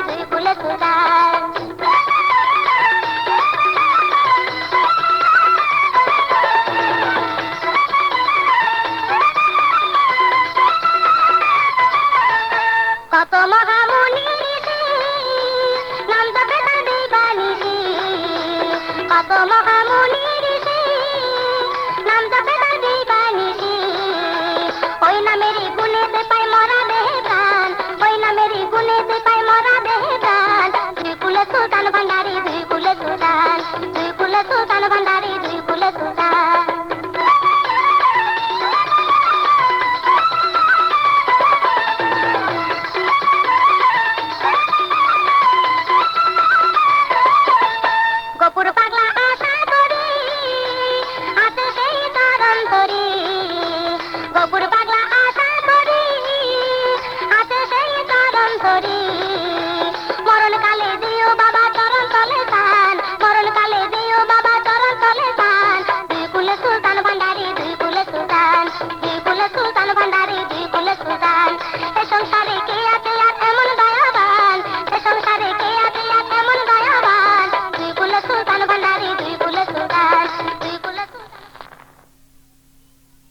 ত্রিপুলে Sudan কত মহামুনি নাম জপে তার দিবানিশি কত মহামুনি নাম জপে তার দিবানিশি ওই নামেরই গুণেতে পায় মরা দেহে প্রাণ ওই নামেরই গুণেতে পায় মরা দেহে প্রাণ ত্রিপুলে সুলতান ভান্ডারী